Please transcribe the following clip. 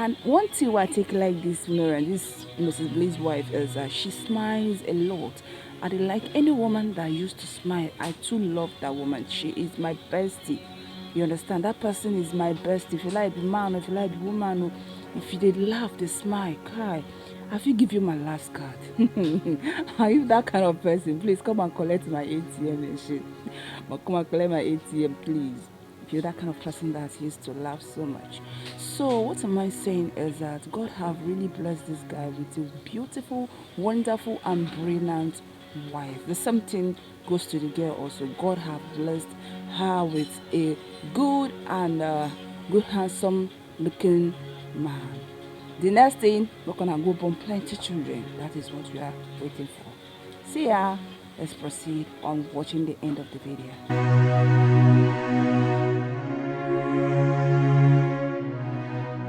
And one thing I take like this, and this Mrs. Bliss wife is that she smiles a lot. I dey like any woman that used to smile. I too love that woman. She is my bestie. You understand? That person is my bestie. If you like the man, if you like the woman, if you did laugh, they smile, cry. I fit give you my last card. Are you that kind of person? Please come and collect my ATM and shit. But come and collect my ATM, please. If you're that kind of person that used to laugh so much. So what am I saying is that God have really blessed this guy with a beautiful, wonderful, and brilliant wife. The same thing goes to the girl also. God have blessed her with a good and good, handsome looking man. The next thing, we're gonna go born plenty children. That is what we are waiting for. See ya. Let's proceed on watching the end of the video.